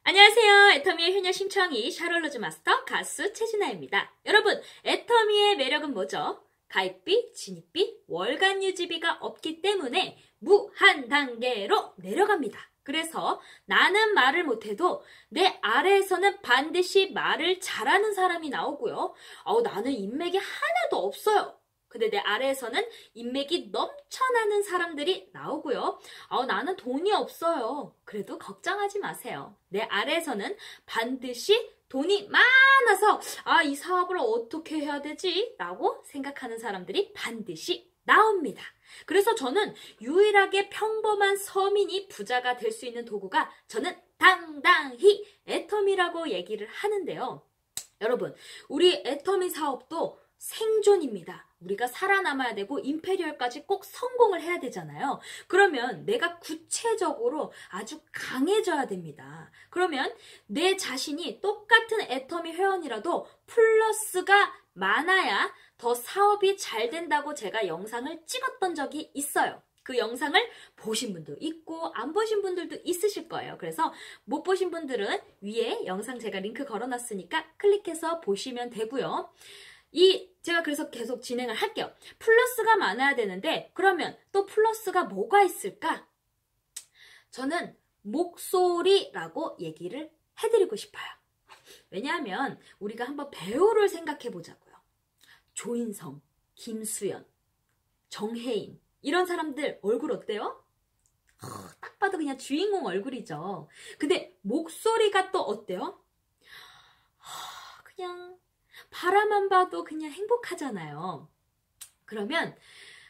안녕하세요. 애터미의 효녀 심청이 샤를로즈 마스터 가수 최진아입니다. 여러분, 애터미의 매력은 뭐죠? 가입비, 진입비, 월간 유지비가 없기 때문에 무한 단계로 내려갑니다. 그래서 나는 말을 못해도 내 아래에서는 반드시 말을 잘하는 사람이 나오고요. 나는 인맥이 하나도 없어요. 근데 내 아래에서는 인맥이 넘쳐나는 사람들이 나오고요. 나는 돈이 없어요. 그래도 걱정하지 마세요. 내 아래에서는 반드시 돈이 많아서 이 사업을 어떻게 해야 되지? 라고 생각하는 사람들이 반드시 나옵니다. 그래서 저는 유일하게 평범한 서민이 부자가 될 수 있는 도구가 저는 당당히 애터미라고 얘기를 하는데요. 여러분, 우리 애터미 사업도 생존입니다. 우리가 살아남아야 되고 임페리얼까지 꼭 성공을 해야 되잖아요. 그러면 내가 구체적으로 아주 강해져야 됩니다. 그러면 내 자신이 똑같은 애터미 회원이라도 플러스가 많아야 더 사업이 잘 된다고 제가 영상을 찍었던 적이 있어요. 그 영상을 보신 분도 있고 안 보신 분들도 있으실 거예요. 그래서 못 보신 분들은 위에 영상 제가 링크 걸어놨으니까 클릭해서 보시면 되고요. 제가 그래서 계속 진행을 할게요. 플러스가 많아야 되는데 그러면 또 플러스가 뭐가 있을까? 저는 목소리라고 얘기를 해드리고 싶어요. 왜냐하면 우리가 한번 배우를 생각해 보자고요. 조인성, 김수연, 정혜인 이런 사람들 얼굴 어때요? 딱 봐도 그냥 주인공 얼굴이죠. 근데 목소리가 또 어때요? 그냥 바라만 봐도 그냥 행복하잖아요. 그러면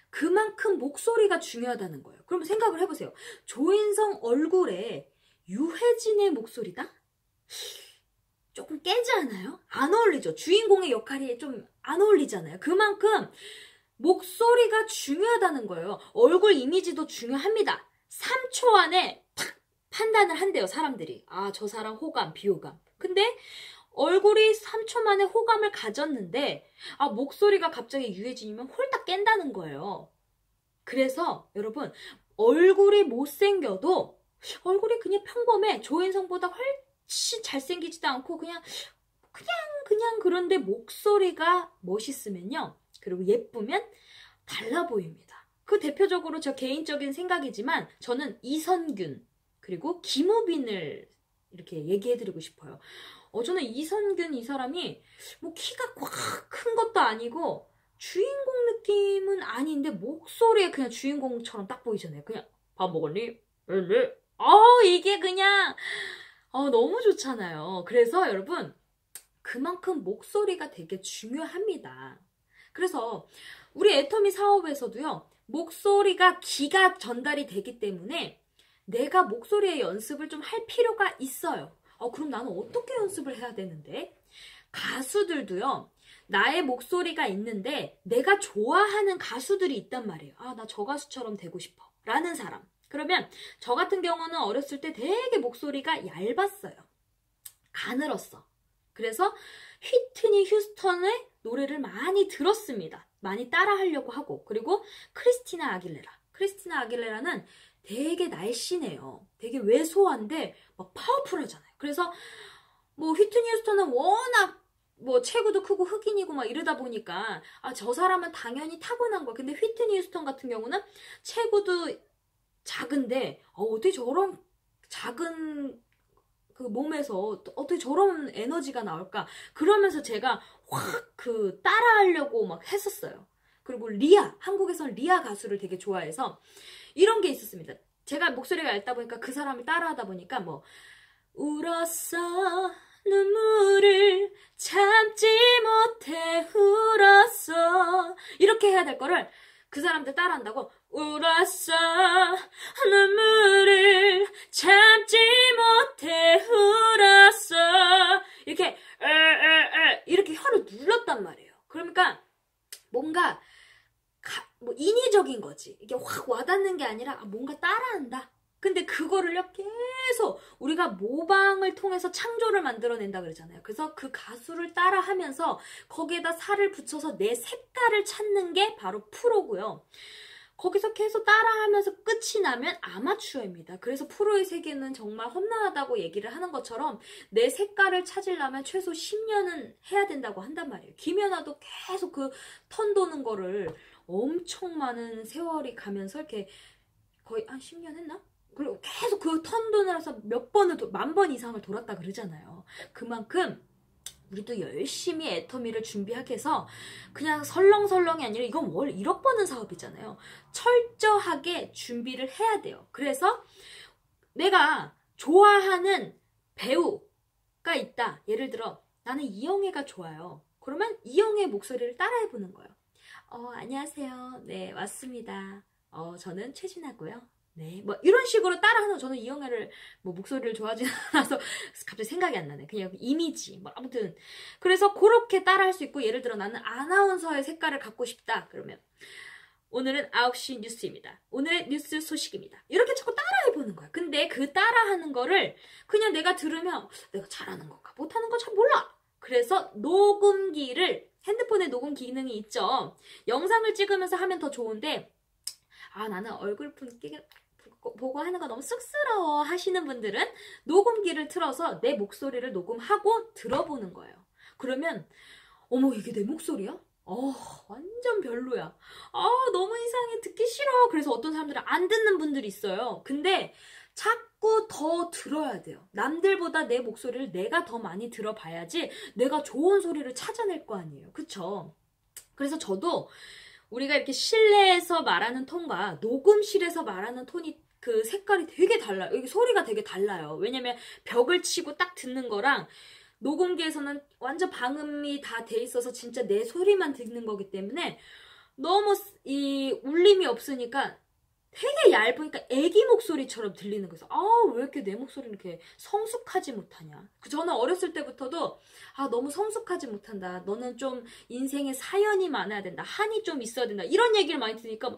그만큼 목소리가 중요하다는 거예요. 그럼 생각을 해보세요. 조인성 얼굴에 유해진의 목소리다? 조금 깨지 않아요? 안 어울리죠. 주인공의 역할이 좀 안 어울리잖아요. 그만큼 목소리가 중요하다는 거예요. 얼굴 이미지도 중요합니다. 3초 안에 탁 판단을 한대요, 사람들이. 저 사람 호감, 비호감. 근데 얼굴이 3초 만에 호감을 가졌는데 목소리가 갑자기 유해진이면 홀딱 깬다는 거예요. 그래서 여러분, 얼굴이 못생겨도 얼굴이 그냥 평범해. 조인성보다 훨씬 잘생기지도 않고 그냥 그런데 목소리가 멋있으면요. 그리고 예쁘면 달라 보입니다. 그 대표적으로 저 개인적인 생각이지만 저는 이선균 그리고 김우빈을 이렇게 얘기해드리고 싶어요. 저는 이선균 이 사람이 뭐 키가 꽉 큰 것도 아니고 주인공 느낌은 아닌데 목소리에 그냥 주인공처럼 딱 보이잖아요. 그냥 밥 먹었니? 네. 이게 그냥 너무 좋잖아요. 그래서 여러분 그만큼 목소리가 되게 중요합니다. 그래서 우리 애터미 사업에서도요. 목소리가 기가 전달이 되기 때문에 내가 목소리의 연습을 좀 할 필요가 있어요. 그럼 나는 어떻게 연습을 해야 되는데? 가수들도요. 나의 목소리가 있는데 내가 좋아하는 가수들이 있단 말이에요. 나 저 가수처럼 되고 싶어 라는 사람. 그러면 저 같은 경우는 어렸을 때 되게 목소리가 얇았어요. 가늘었어. 그래서 휘트니 휴스턴의 노래를 많이 들었습니다. 많이 따라하려고 하고. 그리고 크리스티나 아길레라는 되게 날씬해요. 되게 왜소한데 막 파워풀하잖아요. 그래서 뭐 휘트니 휴스턴은 워낙 뭐 체구도 크고 흑인이고 막 이러다 보니까 저 사람은 당연히 타고난 거야. 근데 휘트니 휴스턴 같은 경우는 체구도 작은데 어떻게 저런 작은 그 몸에서 어떻게 저런 에너지가 나올까? 그러면서 제가 확 따라하려고 막 했었어요. 그리고 한국에서는 리아 가수를 되게 좋아해서 이런 게 있었습니다. 제가 목소리가 얇다 보니까 그 사람을 따라하다 보니까 뭐 울었어 눈물을 참지 못해 울었어 이렇게 해야 될 거를 그 사람들 따라한다고 울었어 눈물을 참지 못해 울었어 이렇게 혀를 눌렀단 말이에요. 그러니까 뭔가 뭐 인위적인 거지. 이게 확 와닿는 게 아니라 뭔가 따라한다. 근데 그거를요 계속 우리가 모방을 통해서 창조를 만들어낸다 그러잖아요. 그래서 그 가수를 따라하면서 거기에다 살을 붙여서 내 색깔을 찾는 게 바로 프로고요. 거기서 계속 따라하면서 끝이 나면 아마추어입니다. 그래서 프로의 세계는 정말 험난하다고 얘기를 하는 것처럼 내 색깔을 찾으려면 최소 10년은 해야 된다고 한단 말이에요. 김연아도 계속 그 턴 도는 거를 엄청 많은 세월이 가면서 이렇게 거의 한 10년 했나? 그리고 계속 그 턴 도느라서 몇 번을, 10,000번 이상을 돌았다 그러잖아요. 그만큼 우리도 열심히 애터미를 준비하게 해서 그냥 설렁설렁이 아니라 이건 월 1억 버는 사업이잖아요. 철저하게 준비를 해야 돼요. 그래서 내가 좋아하는 배우가 있다. 예를 들어 나는 이영애가 좋아요. 그러면 이영애 목소리를 따라해보는 거예요. 안녕하세요. 네, 왔습니다. 저는 최진아고요. 네, 뭐 이런 식으로 따라하는 거. 저는 이영애를 뭐 목소리를 좋아하지 않아서 갑자기 생각이 안 나네. 그냥 이미지 뭐 아무튼 그래서 그렇게 따라할 수 있고, 예를 들어 나는 아나운서의 색깔을 갖고 싶다 그러면 오늘은 9시 뉴스입니다. 오늘의 뉴스 소식입니다. 이렇게 자꾸 따라해보는 거야. 근데 그 따라하는 거를 그냥 내가 들으면 내가 잘하는 건가 못하는 거 잘 몰라. 그래서 녹음기를, 핸드폰에 녹음 기능이 있죠. 영상을 찍으면서 하면 더 좋은데 나는 얼굴 보고 하는 거 너무 쑥스러워 하시는 분들은 녹음기를 틀어서 내 목소리를 녹음하고 들어보는 거예요. 그러면 어머 이게 내 목소리야? 완전 별로야. 너무 이상해. 듣기 싫어. 그래서 어떤 사람들은 안 듣는 분들이 있어요. 근데 자꾸 더 들어야 돼요. 남들보다 내 목소리를 내가 더 많이 들어봐야지 내가 좋은 소리를 찾아낼 거 아니에요. 그쵸? 그래서 저도 우리가 이렇게 실내에서 말하는 톤과 녹음실에서 말하는 톤이 그 색깔이 되게 달라요. 여기 소리가 되게 달라요. 왜냐면 벽을 치고 딱 듣는 거랑 녹음기에서는 완전 방음이 다 돼 있어서 진짜 내 소리만 듣는 거기 때문에 너무 이 울림이 없으니까 되게 얇으니까 애기 목소리처럼 들리는 거예요. 왜 이렇게 내 목소리는 이렇게 성숙하지 못하냐. 저는 어렸을 때부터도 너무 성숙하지 못한다. 너는 좀 인생에 사연이 많아야 된다. 한이 좀 있어야 된다. 이런 얘기를 많이 들으니까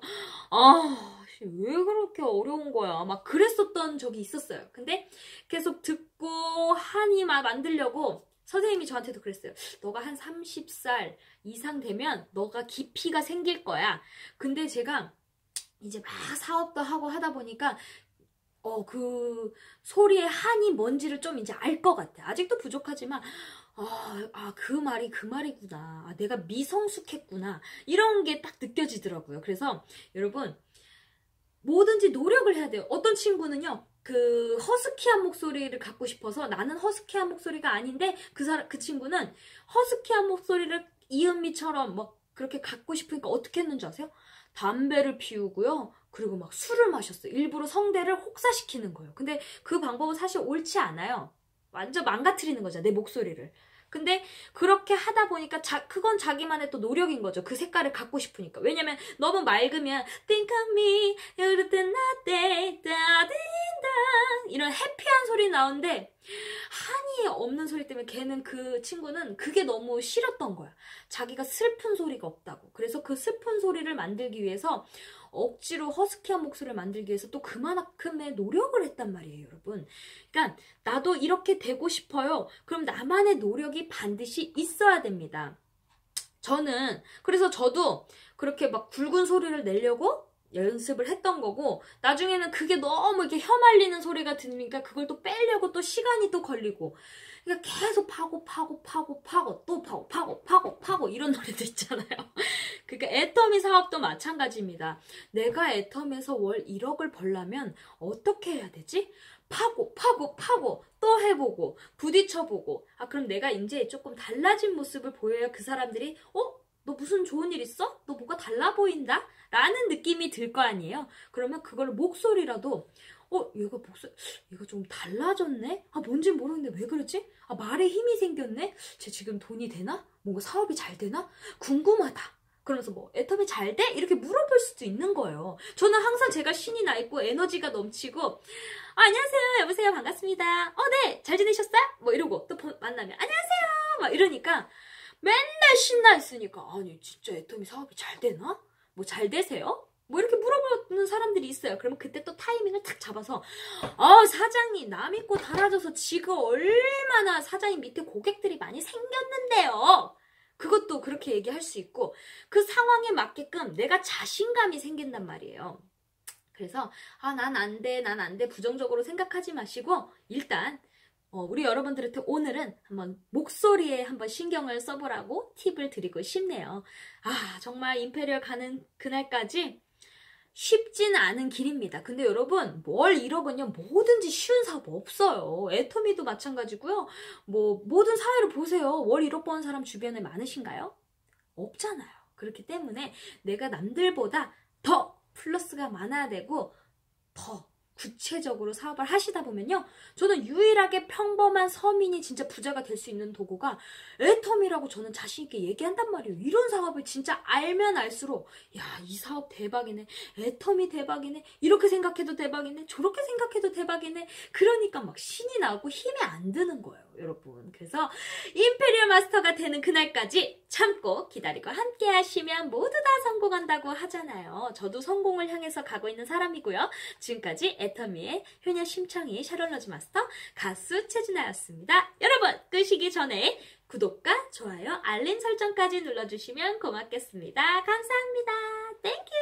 왜 그렇게 어려운 거야. 막 그랬었던 적이 있었어요. 근데 계속 듣고 한이 막 만들려고 선생님이 저한테도 그랬어요. 너가 한 30살 이상 되면 너가 깊이가 생길 거야. 근데 제가 이제 막 사업도 하고 하다 보니까 그 소리의 한이 뭔지를 좀 이제 알 것 같아. 아직도 부족하지만 그 말이 그 말이구나. 내가 미성숙했구나. 이런 게 딱 느껴지더라고요. 그래서 여러분 뭐든지 노력을 해야 돼요. 어떤 친구는요. 그 허스키한 목소리를 갖고 싶어서 나는 허스키한 목소리가 아닌데 그 친구는 허스키한 목소리를 이은미처럼 뭐 그렇게 갖고 싶으니까 어떻게 했는지 아세요? 담배를 피우고요. 그리고 막 술을 마셨어요. 일부러 성대를 혹사시키는 거예요. 근데 그 방법은 사실 옳지 않아요. 완전 망가뜨리는 거죠. 내 목소리를. 근데 그렇게 하다 보니까 그건 자기만의 또 노력인 거죠. 그 색깔을 갖고 싶으니까. 왜냐면 너무 맑으면 Think of me, you're the night, 이런 해피한 소리 나오는데 한이 없는 소리 때문에 걔는 그 친구는 그게 너무 싫었던 거야. 자기가 슬픈 소리가 없다고. 그래서 그 슬픈 소리를 만들기 위해서 억지로 허스키한 목소리를 만들기 위해서 또 그만큼의 노력을 했단 말이에요, 여러분. 그러니까 나도 이렇게 되고 싶어요. 그럼 나만의 노력이 반드시 있어야 됩니다. 그래서 저도 그렇게 막 굵은 소리를 내려고 연습을 했던 거고, 나중에는 그게 너무 이렇게 혀말리는 소리가 들으니까 그걸 또 빼려고 또 시간이 또 걸리고, 그러니까 계속 파고 또 파고 이런 노래들 있잖아요. 그러니까 애터미 사업도 마찬가지입니다. 내가 애터미에서 월 1억을 벌려면 어떻게 해야 되지? 파고 또 해보고 부딪혀보고, 그럼 내가 이제 조금 달라진 모습을 보여야 그 사람들이 너 무슨 좋은 일 있어? 너 뭐가 달라 보인다? 라는 느낌이 들 거 아니에요? 그러면 그걸 목소리라도 얘가 좀 달라졌네? 뭔지 모르겠는데 왜 그러지? 말에 힘이 생겼네? 쟤 지금 돈이 되나? 뭔가 사업이 잘 되나? 궁금하다. 그러면서 뭐 애터미 잘 돼? 이렇게 물어볼 수도 있는 거예요. 저는 항상 제가 신이 나 있고 에너지가 넘치고 안녕하세요. 여보세요. 반갑습니다. 네. 잘 지내셨어요? 뭐 이러고 또 만나면 안녕하세요. 막 이러니까 맨날 신나 있으니까 아니 진짜 애터미 사업이 잘 되나? 뭐 잘 되세요? 뭐 이렇게 물어보는 사람들이 있어요. 그러면 그때 또 타이밍을 탁 잡아서 사장님 나 믿고 달아줘서 지금 얼마나 사장님 밑에 고객들이 많이 생겼는데요. 그것도 그렇게 얘기할 수 있고 그 상황에 맞게끔 내가 자신감이 생긴단 말이에요. 그래서 난 안 돼, 난 안 돼 부정적으로 생각하지 마시고 일단 우리 여러분들한테 오늘은 한번 목소리에 한번 신경을 써보라고 팁을 드리고 싶네요. 정말 임페리얼 가는 그날까지 쉽진 않은 길입니다. 근데 여러분 월 1억은요 뭐든지 쉬운 사업 없어요. 애터미도 마찬가지고요. 모든 사회를 보세요. 월 1억 버는 사람 주변에 많으신가요? 없잖아요. 그렇기 때문에 내가 남들보다 더 플러스가 많아야 되고 더 구체적으로 사업을 하시다 보면요. 저는 유일하게 평범한 서민이 진짜 부자가 될 수 있는 도구가 애터미라고 저는 자신있게 얘기한단 말이에요. 이런 사업을 진짜 알면 알수록 이 사업 대박이네. 애터미 대박이네. 이렇게 생각해도 대박이네. 저렇게 생각해도 대박이네. 그러니까 막 신이 나고 힘이 안 드는 거예요. 여러분. 그래서 임페리얼 마스터가 되는 그날까지 참고 기다리고 함께 하시면 모두 다 성공한다고 하잖아요. 저도 성공을 향해서 가고 있는 사람이고요. 지금까지 애터미의 효녀 심청이 샤롤러즈 마스터 가수 최준아였습니다. 여러분 끄시기 전에 구독과 좋아요, 알림 설정까지 눌러주시면 고맙겠습니다. 감사합니다. 땡큐.